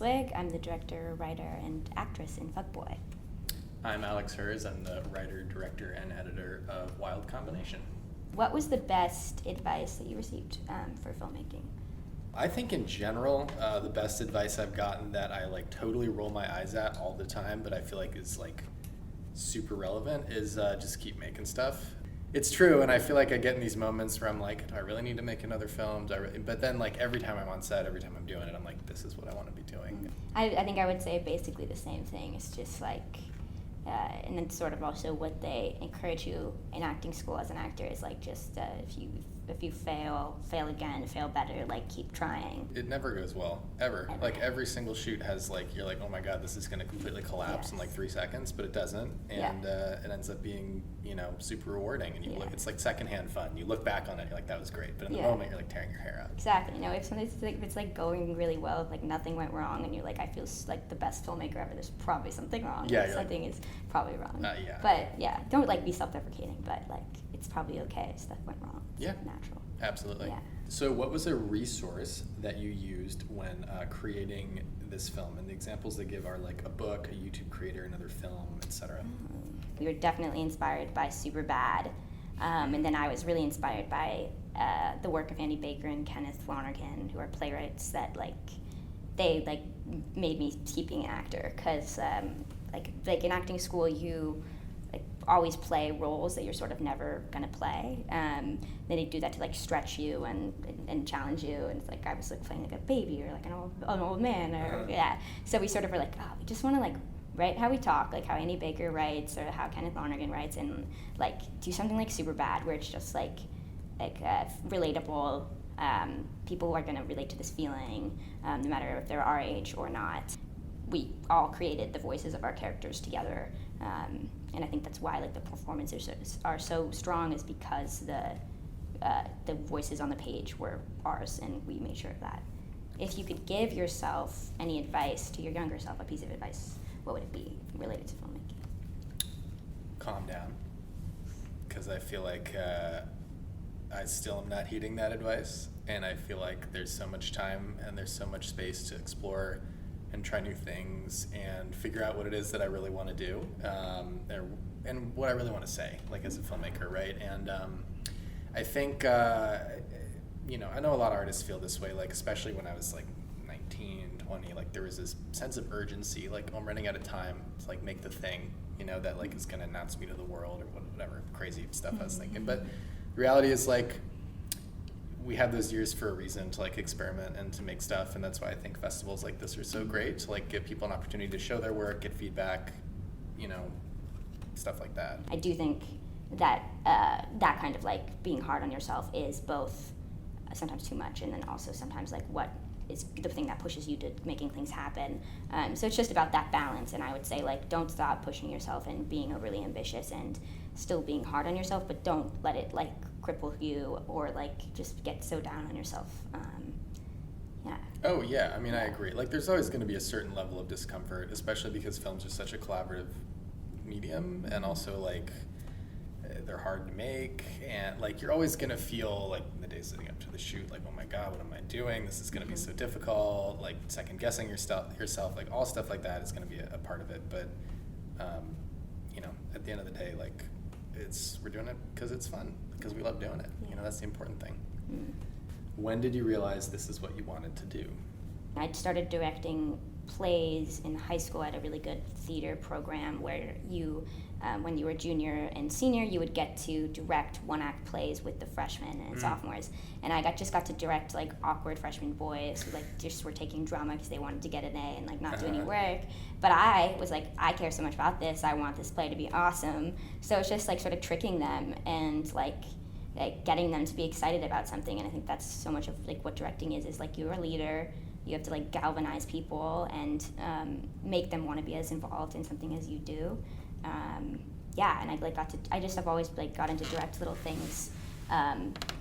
Weinswig. I'm the director, writer, and actress in Fuckboy. I'm Alex Herz. I'm the writer, director, and editor of Wild Combination. What was the best advice that you received for filmmaking? I think in general, the best advice I've gotten that I totally roll my eyes at all the time, but I feel like is super relevant is just keep making stuff. It's true, and I feel like I get in these moments where I'm like, do I really need to make another film? But then every time I'm on set, every time I'm doing it, I'm like, this is what I want to be doing. I think I would say basically the same thing. It's just and then sort of also what they encourage you in acting school as an actor is just if you fail again, fail better, keep trying. It never goes well, ever. Every single shoot has you're like, oh my god, this is going to completely collapse in 3 seconds, but it doesn't, and it ends up being super rewarding, and you look, it's secondhand fun. You look back on it, you're like, that was great, but in the moment, you're tearing your hair out. Exactly. If something's if it's going really well, if nothing went wrong, and you're I feel like the best filmmaker ever, there's probably something wrong. Yeah, something is probably wrong. Yeah. But don't be self-deprecating, but it's probably okay if stuff went wrong. It's natural. Absolutely. Yeah. So what was a resource that you used when creating this film? And the examples they give are a book, a YouTube creator, another film, etc. We were definitely inspired by Superbad. And then I was really inspired by the work of Andy Baker and Kenneth Flanagan, who are playwrights that they made me keep being an actor, because in acting school you always play roles that you're sort of never gonna play. Then they do that to stretch you and challenge you, and it's I was playing a baby or an old man or So we sort of were we just want to write how we talk, how Andy Baker writes or how Kenneth Lonergan writes, and do something Superbad where it's just relatable. People are gonna relate to this feeling, no matter if they're our age or not. We all created the voices of our characters together, and I think that's why the performances are so strong, is because the voices on the page were ours, and we made sure of that. If you could give yourself any advice to your younger self, a piece of advice, what would it be related to filmmaking? Calm down, because I feel I still am not heeding that advice, and I feel there's so much time and there's so much space to explore and try new things and figure out what it is that I really want to do, and what I really want to say, as a filmmaker, right? And I think, I know a lot of artists feel this way, especially when I was 19, 20, there was this sense of urgency, I'm running out of time to make the thing, that is going to announce me to the world, or whatever crazy stuff I was thinking. But the reality is we have those years for a reason to experiment and to make stuff, and that's why I think festivals like this are so great, to give people an opportunity to show their work, get feedback, stuff like that. I do think that that kind of being hard on yourself is both sometimes too much, and then also sometimes what is the thing that pushes you to making things happen. So it's just about that balance, and I would say don't stop pushing yourself and being overly ambitious and still being hard on yourself, but don't let it cripple you or just get so down on yourself. Oh yeah, I agree. There's always going to be a certain level of discomfort, especially because films are such a collaborative medium, and also they're hard to make, and you're always going to feel the days leading up to the shoot oh my god, what am I doing, this is going to be so difficult, second guessing yourself, all stuff like that is going to be a part of it. But at the end of the day, we're doing it because it's fun, because we love doing it. That's the important thing. When did you realize this is what you wanted to do? I started directing plays in high school at a really good theater program where you, when you were junior and senior, you would get to direct one-act plays with the freshmen and sophomores. And I just got to direct awkward freshman boys who just were taking drama because they wanted to get an A and not do any work. But I was I care so much about this. I want this play to be awesome. So it's just sort of tricking them and getting them to be excited about something. And I think that's so much of what directing is you're a leader. You have to galvanize people and make them want to be as involved in something as you do. And I just have always got into direct little things,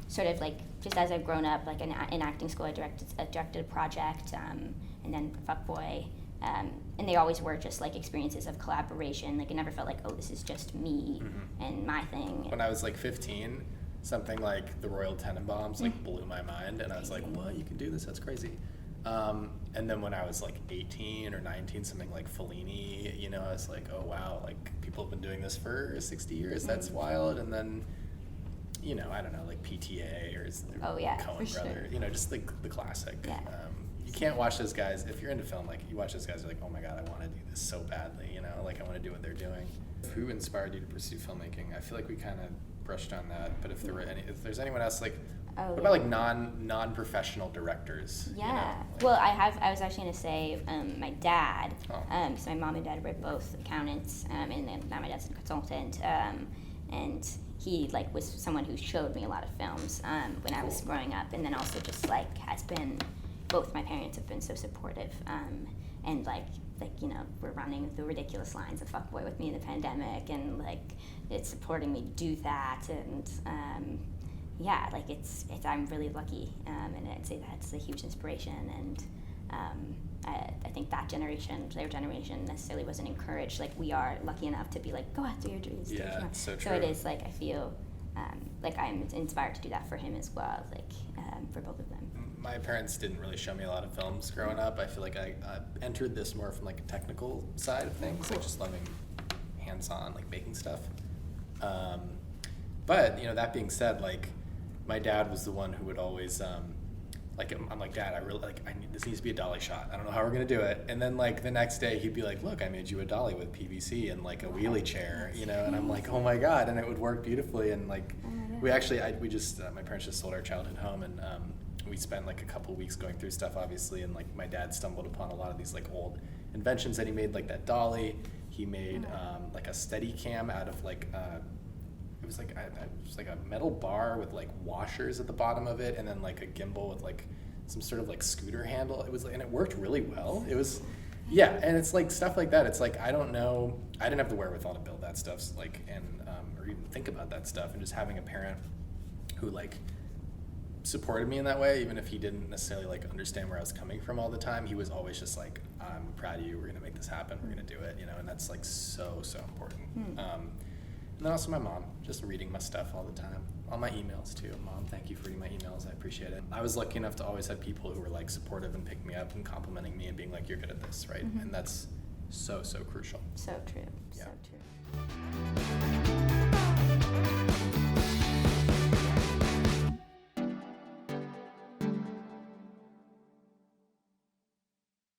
sort of just as I've grown up. In acting school, I directed a project, and then Fuckboy, and they always were just experiences of collaboration. It never felt oh, this is just me and my thing. When I was 15, something like the Royal Tenenbaums blew my mind, and I was what, you can do this? That's crazy. And then when I was like 18 or 19, something like Fellini, you know, I was like, oh wow, like people have been doing this for 60 years. That's wild. And then, you know, I don't know, like PTA or Coen Brother, you know, just like the classic. Yeah. You can't watch those guys, if you're into film, like you watch those guys, you're like, oh my God, I want to do this so badly, you know, like I want to do what they're doing. Who inspired you to pursue filmmaking? I feel like we kind of brushed on that, but if there's anyone else, like, what about like non-professional directors? Yeah. You know, like, well, I was actually going to say my dad. Oh. So my mom and dad were both accountants, and then now my dad's a consultant. And he like was someone who showed me a lot of films when I was growing up, and then also just like has been. Both my parents have been so supportive, and like you know, we're running the ridiculous lines of Fuckboy with me in the pandemic, and like it's supporting me do that, and yeah, like it's I'm really lucky, and I'd say that's a huge inspiration, and I think that generation, their generation, necessarily wasn't encouraged. Like we are lucky enough to be like, go after your dreams. Yeah, it's so true. So it is like I feel like I'm inspired to do that for him as well, like for both of them. My parents didn't really show me a lot of films growing up. I feel like I entered this more from like a technical side of things, like just loving hands-on, like making stuff. But you know, that being said, like my dad was the one who would always like I'm like, Dad, this needs to be a dolly shot. I don't know how we're gonna do it. And then like the next day he'd be like, look, I made you a dolly with PVC and like a wheelie chair, you know. And I'm like, oh my God, and it would work beautifully. And like we actually my parents just sold our childhood home, and we spent like a couple weeks going through stuff, obviously, and like my dad stumbled upon a lot of these like old inventions that he made, like that dolly. He made like a steady cam out of like it was like a metal bar with like washers at the bottom of it, and then like a gimbal with like some sort of like scooter handle. It was and it worked really well. It was and it's like stuff like that. It's like I don't know, I didn't have the wherewithal to build that stuff, like and or even think about that stuff, and just having a parent who like supported me in that way, even if he didn't necessarily like understand where I was coming from all the time. He was always just like, I'm proud of you, we're gonna make this happen, we're gonna do it, you know. And that's like so important. And then also my mom, just reading my stuff all the time, all my emails too. Mom, thank you for reading my emails, I appreciate it. I was lucky enough to always have people who were like supportive and picking me up and complimenting me and being like, you're good at this, right? And that's so crucial. So true. Yeah. So true.